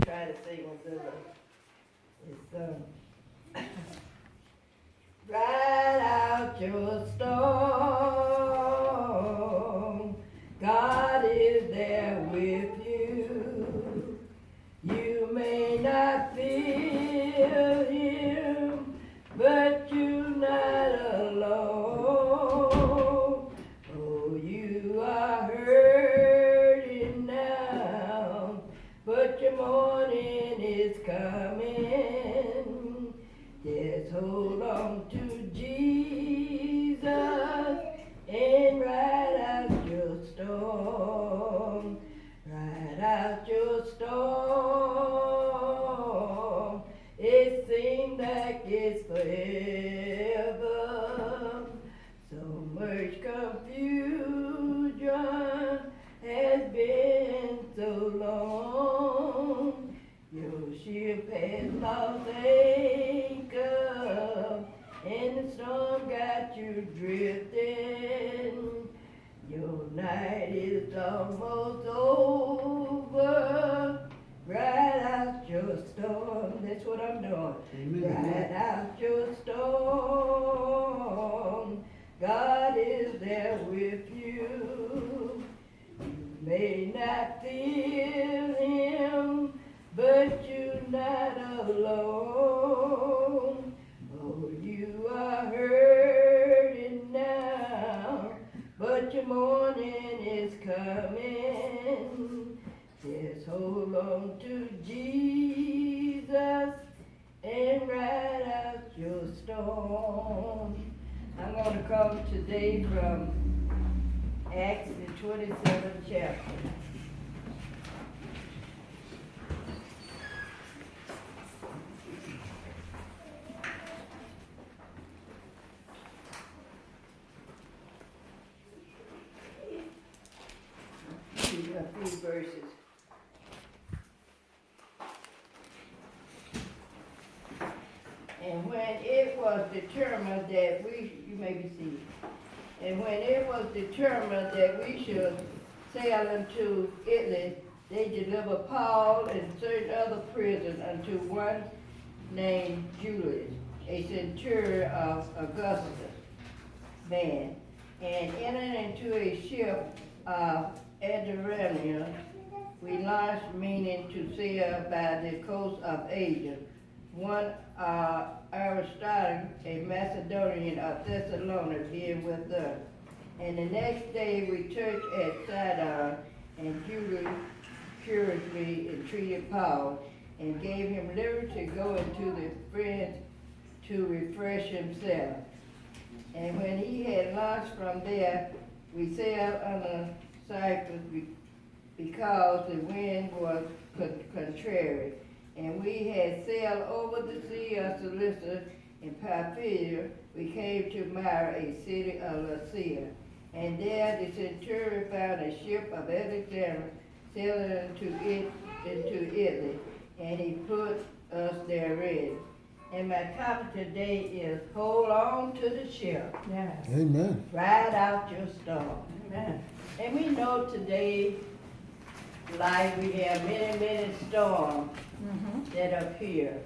Try to sing a little. It's ride out your storm. God is there with you. You may not feel Him, but you're not alone. Oh, you are hurting now, but your morning is coming. Just hold on to Jesus and ride out your storm. Ride out your storm. It seems like it's forever. So much confusion has been so long. Your ship has lost anchor, and the storm got you drifting. Your night is almost over. Ride out your storm. That's what I'm doing. Amen. Ride out your storm. God is there with you. You may not feel Him, but you're not alone. Oh, you are hurting now, but your morning is coming. Just hold on to Jesus and ride out your storm. I'm going to come today from Acts the 27th chapter. A few verses. And when it was determined that you may be seated. And when it was determined that we should sail into Italy, they delivered Paul and certain other prisoners unto one named Julius, a centurion of Augustus' man, and entered into a ship of Adramyttium. We launched, meaning to sail by the coast of Asia. One Aristarchus, a Macedonian of Thessalonica, being with us. And the next day we touched at Sidon, and Julius curiously entreated Paul, and gave him liberty to go into the friends to refresh himself. And when he had launched from there, we sailed under Cyprus because the wind was contrary. And we had sailed over the sea of Cilicia and Pamphylia. We came to Myra, a city of Lycia. And there the centurion found a ship of Alexander sailing into Italy, and he put us therein. And my topic today is hold on to the ship. Yes. Amen. Ride out your storm. Amen. And we know today, like we have many storms that appear.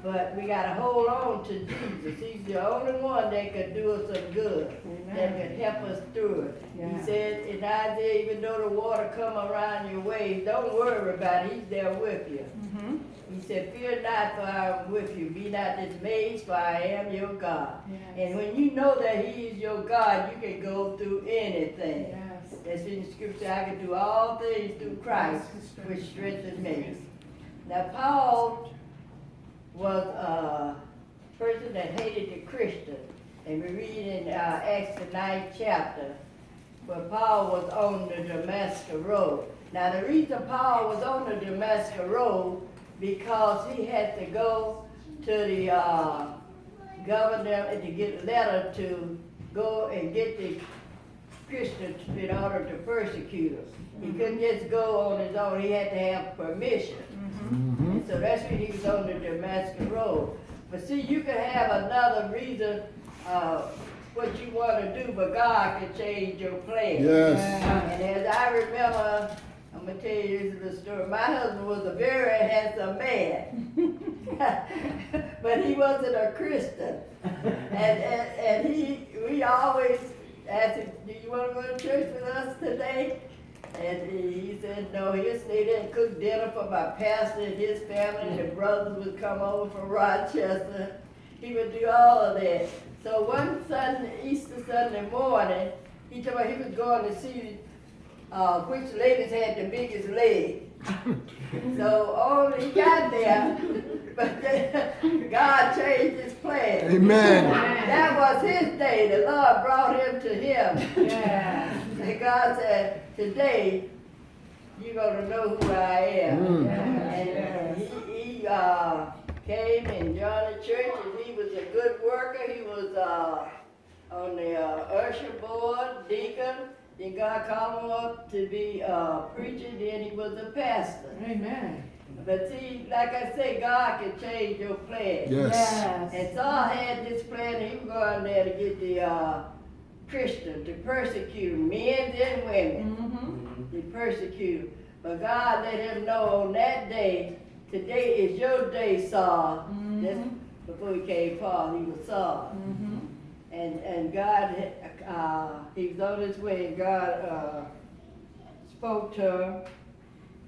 But we got to hold on to Jesus. He's the only one that could do us some good, that could help us through it. Yeah. He said in Isaiah, even though the water come around your way, don't worry about it. He's there with you. He said, fear not, for I am with you. Be not dismayed, for I am your God. Yes. And when you know that He is your God, you can go through anything. Yes. That's in the scripture. I can do all things through Christ, which strengthens me. Now, Paul was a person that hated the Christians. And we read in Acts the 9th chapter, where Paul was on the Damascus road. Now, the reason Paul was on the Damascus road, because he had to go to the governor and to get a letter to go and get the Christians in order to persecute them. He couldn't just go on his own. He had to have permission. And so that's when he was on the Damascus road. But see, you can have another reason what you want to do, but God can change your plan. Yes. And as I remember, I'm gonna tell you this little story. My husband was a very handsome man, but he wasn't a Christian. And we always asked him, "Do you want to go to church with us today?" And he said, "No, he'll stay there and cook dinner for my pastor and his family, and the brothers would come over from Rochester. He would do all of that." So one Sunday, Easter Sunday morning, he told me he was going to see which ladies had the biggest leg. So only he got there, but then God changed his plan. Amen. That was his day. The Lord brought him to him. Yeah. And God said, "Today, you're going to know who I am." And he came and joined the church, and he was a good worker. He was on the usher board, deacon. Then God called him up to be a preacher. Then he was a pastor. Amen. But see, like I say, God can change your plan. Yes. And Saul had this plan, and he was going there to get the Christians, to persecute men and women. To persecute. But God let him know on that day, today is your day, Saul. That's before he came Paul, he was Saul. And God, he was on his way, and God spoke to him,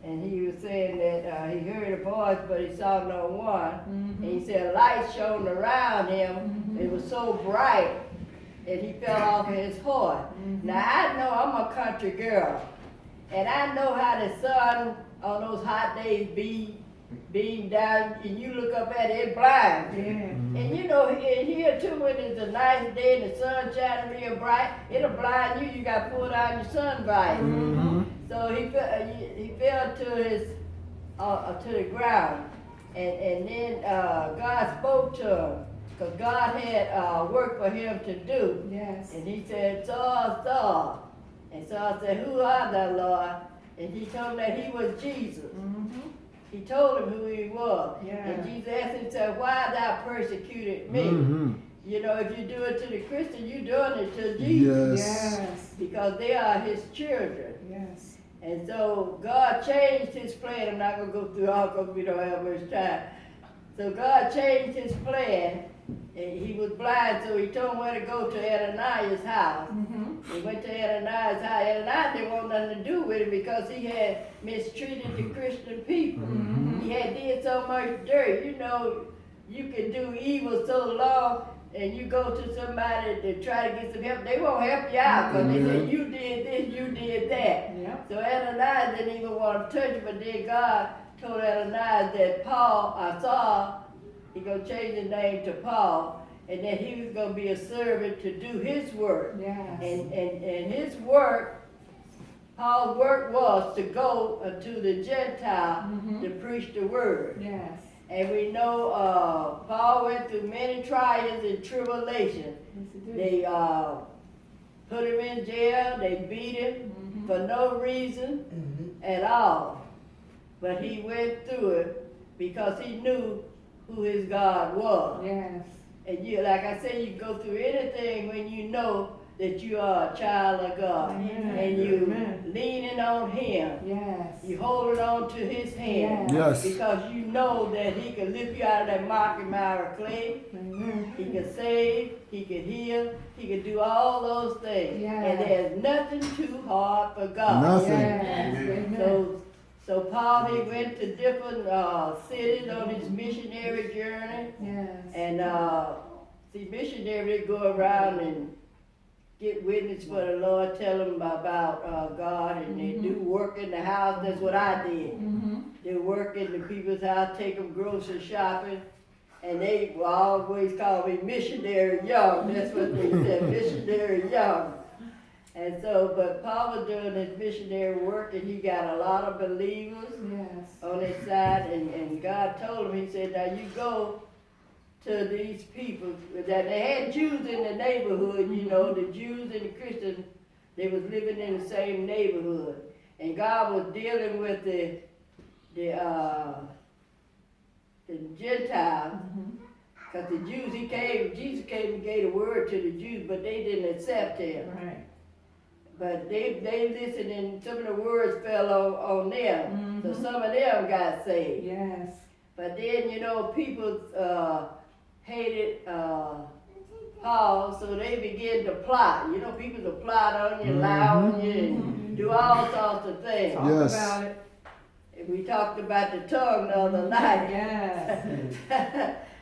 and he was saying that he heard a voice, but he saw no one. And he said a light shone around him. It was so bright, and he fell off his horse. Now I know I'm a country girl, and I know how the sun on those hot days beam down, and you look up at it, it blinds you. And you know, in here too, when it's a nice day and the sun shining real bright, it'll blind you. You got to pull down your sun visor. So he fell to his to the ground, and then God spoke to him, because God had work for him to do. Yes. And he said, "Saul, Saul." And Saul said, "Who art thou, Lord?" And he told him that he was Jesus. He told him who he was. And Jesus asked him, said, "Why thou persecuted me?" You know, if you do it to the Christian, you're doing it to Jesus. Yes. Because they are his children. Yes. And so God changed his plan. I'm not going to go through all because we don't have much time. So God changed his plan. And he was blind, so he told him where to go, to Ananias' house. He went to Ananias' house. Ananias didn't want nothing to do with him because he had mistreated the Christian people. He had did so much dirt. You know, you can do evil so long, and you go to somebody to try to get some help, they won't help you out because they say, "You did this, you did that." So Ananias didn't even want to touch it, but then God told Ananias that Saul, he gonna change his name to Paul, and that he was gonna be a servant to do his work. And his work, Paul's work was to go to the Gentile to preach the word. And we know Paul went through many trials and tribulations. They put him in jail, they beat him for no reason at all. But he went through it because he knew who his God was. And you, like I said, you can go through anything when you know that you are a child of God. And you leaning on him. You holding on to his hand. Because you know that he can lift you out of that mocking mire of clay. He can save, he can heal, he can do all those things. And there's nothing too hard for God. So Paul, he went to different cities on his missionary journey. And see, missionaries go around and get witness for the Lord, tell them about God, and they do work in the house. That's what I did. They work in the people's house, take them grocery shopping, and they will always call me missionary young. That's what they said, missionary young. And so, but Paul was doing his missionary work, and he got a lot of believers on his side, and God told him, he said, "Now you go to these people," that they had Jews in the neighborhood, you know, the Jews and the Christians, they was living in the same neighborhood. And God was dealing with the Gentiles, because the Jews, Jesus came and gave the word to the Jews, but they didn't accept him. But they listened and some of the words fell on them. So some of them got saved. Yes. But then, people hated Paul, so they began to plot. People to plot on you, lie on you, and do all sorts of things. Talk about it. And we talked about the tongue the other night. Yes.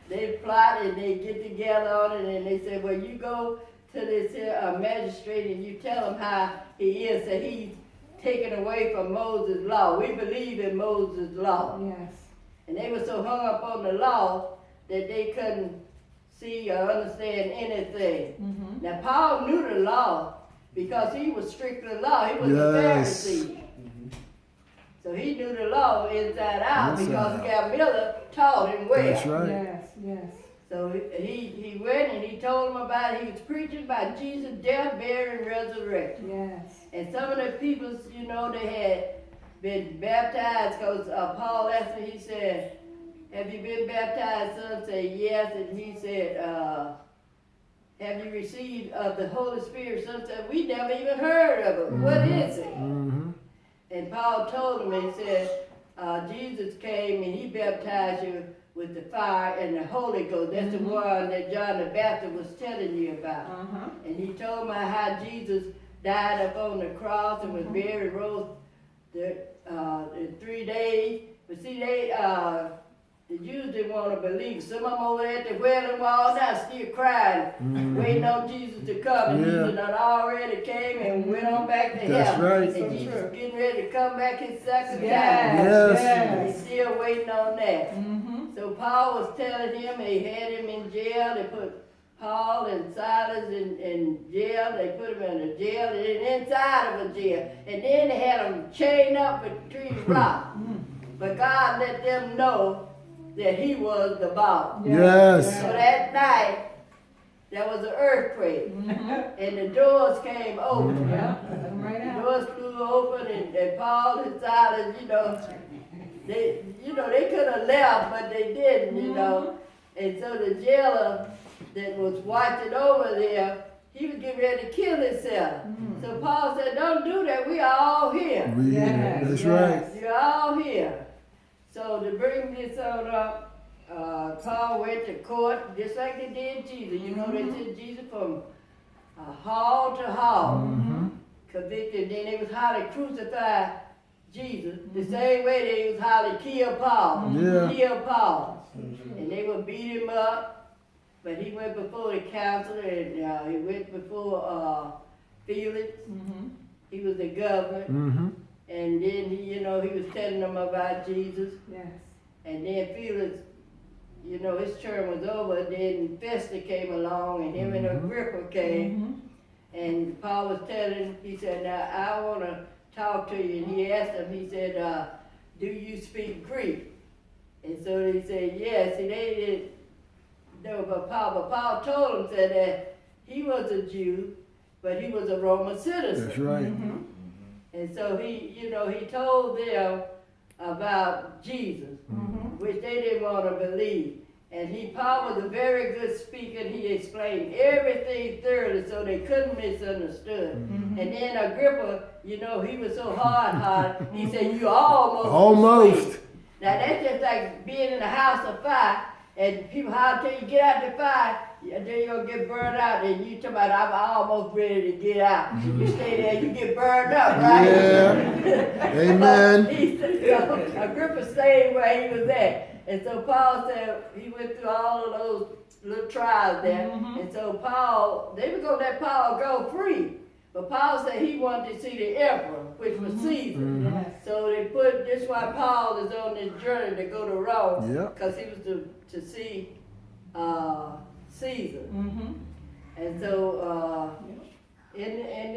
They plot and they get together on it and they say, well, you go to this magistrate and you tell him how he is, that he's taken away from Moses' law. We believe in Moses' law. Yes. And they were so hung up on the law that they couldn't see or understand anything. Now, Paul knew the law because he was strictly law. He was a Pharisee. So he knew the law inside out because Gamaliel taught him well. That's right. Yes, yes. So he went and he told them about it. He was preaching about Jesus' death, burial, and resurrection. Yes. And some of the people, they had been baptized because Paul asked him, he said, have you been baptized? Some said yes. And he said, have you received the Holy Spirit? Some said, we never even heard of it. What is it? And Paul told him, he said, Jesus came and he baptized you with the fire and the Holy Ghost. That's the one that John the Baptist was telling you about. And he told me how Jesus died up on the cross and was buried, rose in 3 days. But see, the Jews didn't want to believe. Some of them over there at the Wailing Wall now still crying, waiting on Jesus to come. And Jesus had already came and went on back to heaven. That's right. And Jesus was getting ready to come back his second time. Yes. He's still waiting on that. So Paul was telling him, they had him in jail. They put Paul and Silas in jail. They put him in a jail and inside of a jail. And then they had him chained up between rocks. But God let them know that he was the boss. Yes. So that night, there was an earthquake. And the doors came open. The doors flew open and Paul and Silas, they could have left, but they didn't, And so the jailer that was watching over there, he was getting ready to kill himself. So Paul said, don't do that, we are all here. That's right. You're all here. So to bring this on up, Paul went to court just like they did Jesus. They sent Jesus from hall to hall, convicted. Then they was how to crucify Jesus. The same way they was how to kill Paul. Kill Paul. And they would beat him up. But he went before the council and he went before Felix. He was the governor. And then, he was telling them about Jesus. Yes. And then Felix, his term was over. Then Festus came along and him and Agrippa came. And Paul was telling, he said, now I want to talk to you. And he asked him, he said, do you speak Greek? And so he said, yes. And they didn't know about Paul. But Paul told him, said that he was a Jew, but he was a Roman citizen. That's right. And so he told them about Jesus, which they didn't want to believe. And Paul was a very good speaker, and he explained everything thoroughly so they couldn't misunderstood. And then Agrippa, he was so hard-hearted, he said, you almost. Now that's just like being in a house of fire, and people holler till you get out the fire, and then you're going to get burned out, and you talk about, I'm almost ready to get out. You stay there, you get burned up, right? Yeah. Amen. Agrippa stayed where he was at. And so Paul said, he went through all of those little trials there. And so they were going to let Paul go free. But Paul said he wanted to see the emperor, which was Caesar. So this why Paul is on this journey to go to Rome, because he was to see Caesar. And so in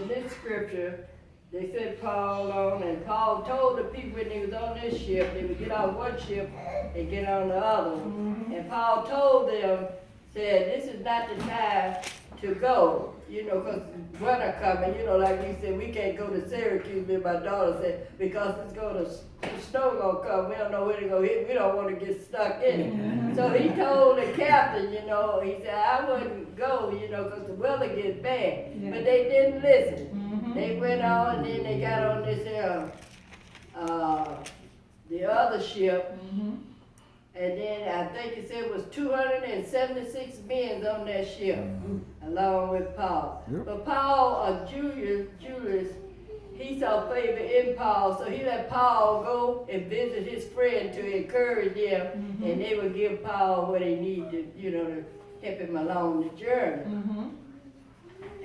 this scripture, they sent Paul on, and Paul told the people when he was on this ship, they would get on one ship and get on the other one. And Paul told them, said, this is not the time to go, you know, 'cause winter coming, you know, like we said, we can't go to Syracuse, but my daughter said, because it's gonna, the snow gonna come, we don't know where to go hit, we don't wanna get stuck in it. So he told the captain, you know, he said, I wouldn't go, you know, 'cause the weather gets bad, Yeah. but they didn't listen. Mhm. They went on, and then they got on this, the other ship, Mhm. and then I think it said it was 276 men on that ship, along with Paul. Yep. But Paul, Julius, he saw favor in Paul, so he let Paul go and visit his friend to encourage them, and they would give Paul what he needed, you know, to help him along the journey. Mhm.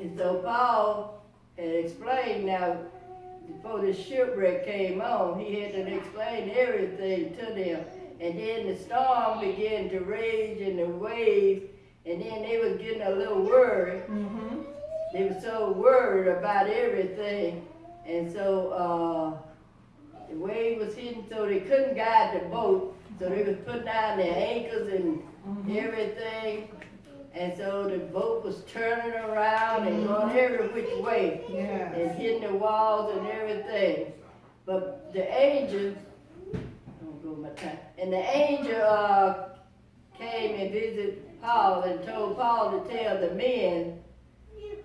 And so Paul had explained now, before the shipwreck came on, he had to explain everything to them. And then the storm began to rage and the waves, and then they was getting a little worried. Mhm. They were so worried about everything. And so the wave was hitting, so they couldn't guide the boat. So they was putting down their anchors and everything. And so the boat was turning around and going every which way Yeah. and hitting the walls and everything. But the angel, don't go my time. And the angel came and visited Paul and told Paul to tell the men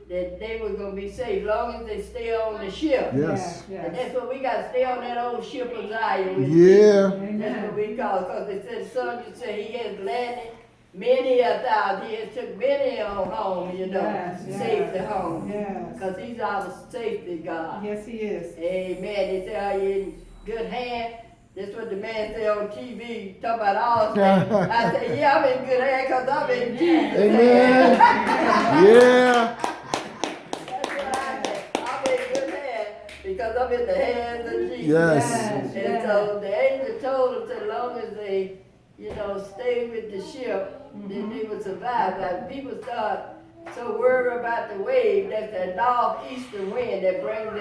that they were going to be safe, long as they stay on the ship. Yes. And that's what we got to stay on that old ship of Zion. With Yeah. That's what we call it, because it said, son, you say he has landed many a thousand. He has took many on home, you know, Yes, yes. safety home. Yes. Because he's our safety God. Yes, he is. Amen. They say, are you in good hand? That's what the man say on TV, talk about all things. I say, yeah, I'm in good hand because I'm in Jesus' Amen. hand. Yeah. That's what I say. I'm in good hand because I'm in the hands of Jesus. Yes. And so the angel told them, so long as they, you know, stay with the ship, then they would survive. Like people start so worried about the wave, that's that northeastern wind that brings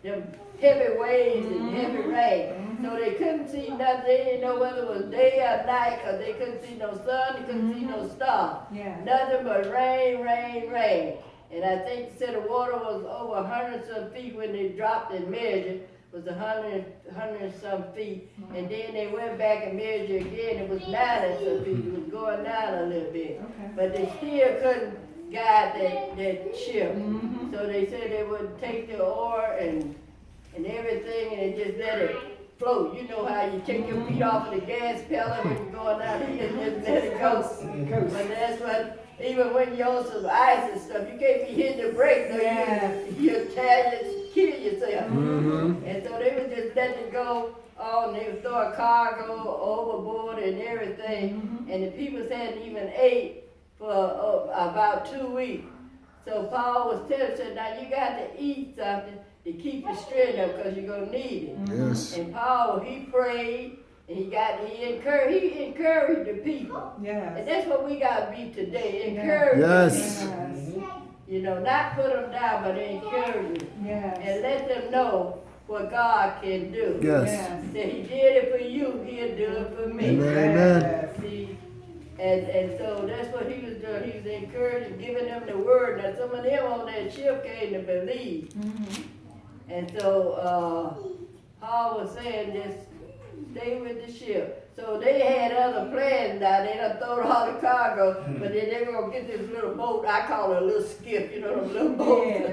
them heavy waves and heavy rain. So they couldn't see nothing. They didn't know whether it was day or night because they couldn't see no sun, they couldn't see no star. Yeah. Nothing but rain, rain, rain. And I think they said the water was over 100 some feet when they dropped and measured. Was 100 some feet. And then they went back and measured again. It was 90 some feet. It was going down a little bit. Okay. But they still couldn't guide that ship. Mhm. So they said they would take the oar and everything and just let it float. You know how you take your feet off of the gas pedal when you're going down here and just let it go. But that's what, even when you're on some ice and stuff, you can't be hitting the brakes. No, Yes. you'll kill yourself. Mm-hmm. And so they would just let it go on, they would throw a cargo overboard and everything. And the people hadn't even ate for about 2 weeks. So Paul was telling them, now you got to eat something to keep your strength up because you're going to need it. Yes. And Paul, he prayed and he encouraged the people. And Yes. that's what we got to be today, encourage Yes. the people. You know, not put them down, but encourage them. Yes. And let them know what God can do. Yes. That he did it for you, he'll do it for me. Amen. Amen. See, and so that's what he was doing. He was encouraging, giving them the word. Now some of them on that ship came to believe. And so Paul was saying, just stay with the ship. So they had other plans now. They done thrown all the cargo, but then they were gonna get this little boat. I call it a little skiff, you know, them little boats.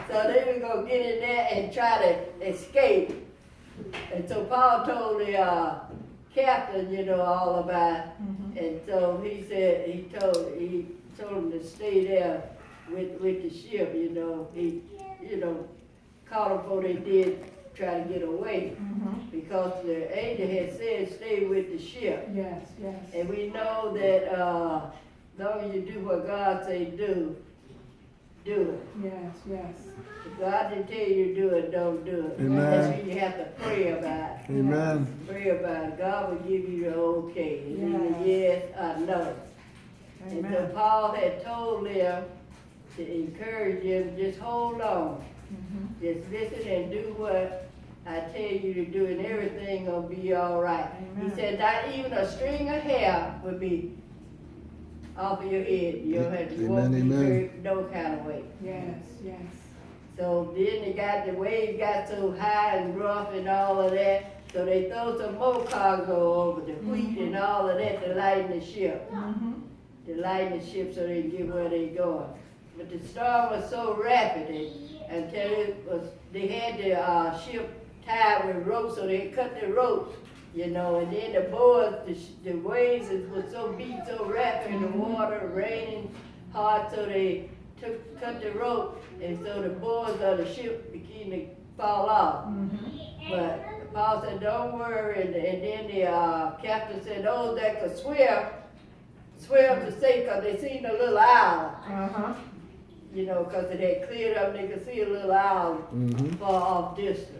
So they were gonna get in there and try to escape. And so Paul told the captain, you know, all about it. And so he said, he told him to stay there with the ship, you know. He, you know, caught them before they did try to get away. Because the angel had said, stay with the ship. Yes, yes. And we know that as long as you do what God say do it. Yes, yes. If God didn't tell you to do it, don't do it. Amen. That's what you have to pray about. Amen. Pray about it. God will give you the okay. It's either yes or no. And so Amen. Paul had told them to encourage them, just hold on. Just listen and do what I tell you to do, and everything will be all right. Amen. He said not even a string of hair would be off of your head. You don't have to Amen, walk in amen. dirt no kind of way. Yes, yes. So then the waves got so high and rough and all of that, so they throw some more cargo over the wheat and all of that to lighten the ship. Mm-hmm. To lighten the ship so they can get where they going. But the storm was so rapid until they had the ship tied with ropes, so they cut the ropes, and then the boards, the waves was so beat so rapid in the water, raining hard, so they cut the rope, and so the boards of the ship began to fall off. Mm-hmm. But Paul said, don't worry, and then the captain said, those that could swim to safety, because they seen a little island, Uh-huh. because it had cleared up, they could see a little island Mm-hmm. far off distance.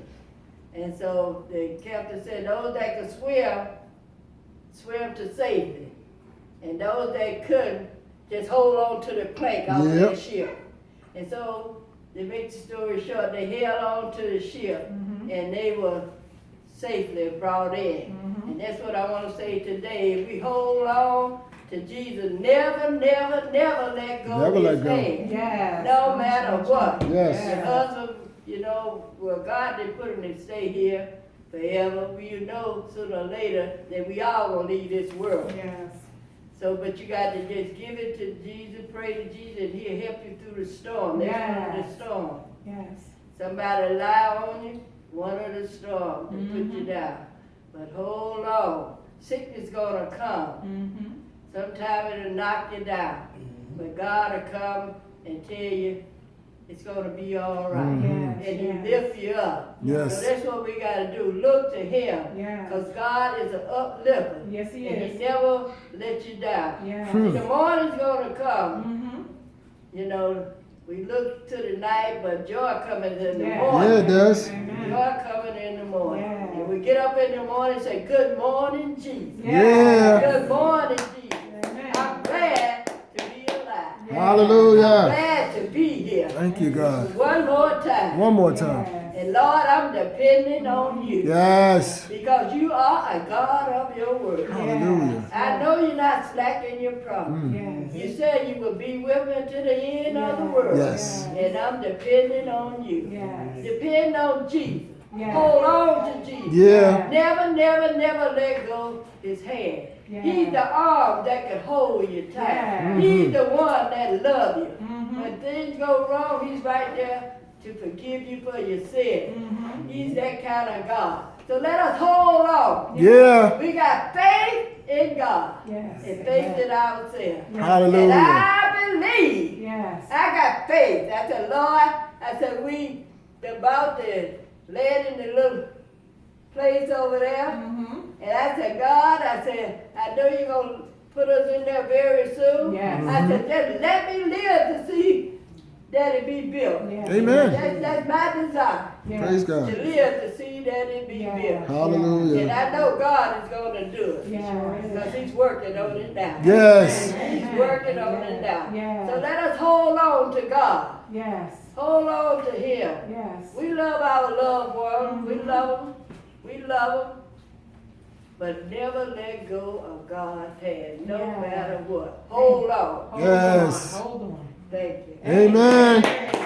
And so the captain said, those that could swim to safety. And those that couldn't, just hold on to the plank off of Yep. the ship. And so, to make the story short, they held on to the ship, Mm-hmm. and they were safely brought in. Mm-hmm. And that's what I want to say today. If we hold on to Jesus, never, never, never let go Never of let his go. hand. Yes. No matter what. Yes. Your husband, well, God didn't put him to stay here forever. Sooner or later that we all gonna leave this world. Yes. So, but you got to just give it to Jesus, pray to Jesus, and he'll help you through the storm. That's one of Yes. the storm. Yes. Somebody lie on you, one of the storms to put you Mhm. down. But hold on, sickness gonna come. Mm-hmm. Sometime it'll knock you down. But God will come and tell you it's gonna be all right. Mhm. Yes. And he Yes. lift you up. Yes. So that's what we gotta do. Look to him. Yes. Because God is an uplifter. Yes, he And is. he never let you down. Yes. Hmm. The morning's gonna come. Mm-hmm. We look to the night, but joy coming in the Yes. morning. Yeah, it does. Amen. Joy coming in the morning. Yes. And we get up in the morning and say, good morning, Jesus. Yeah. Good morning, Jesus. Amen. I'm glad to be alive. Yes. Hallelujah. Glad to be here. Thank you, God. One more time. One more time. Yes. And Lord, I'm depending on you. Yes. Because you are a God of your word. Hallelujah. I know you're not slacking your promise. Mm. Yes. You said you will be with me to the end of the world. Yes. And I'm depending on you. Yes. Depend on Jesus. Yes. Hold on to Jesus. Yeah. Never, never, never let go his hand. Yes. He's the arm that can hold you tight. Yes. He's the one that loves you. Mm-hmm. When things go wrong, he's right there to forgive you for your sin. Mm-hmm. He's that kind of God. So let us hold on. Yeah. We got faith in God Yes. and faith in ourselves. And Hallelujah. I believe. Yes. I got faith. I said, Lord, I said, we about to land in the little place over there. Mm-hmm. And I said, God, I said, I know you're going to put us in there very soon. Yes. I said, just let me live to see that it be built. Yes. Amen. That's my desire, Yes. Praise to God. live to see that it be Yes. built. Hallelujah. And I know God is going to do it. Yes. Because he's working on it now. Yes. He's working on it now. Yes. So let us hold on to God. Yes. Hold on to him. Yes. We love our loved ones. We love them. We love them. But never let go of God's hand, no Yes. matter what. Hold on. Hold Yes. on. Hold on. Thank you. Amen.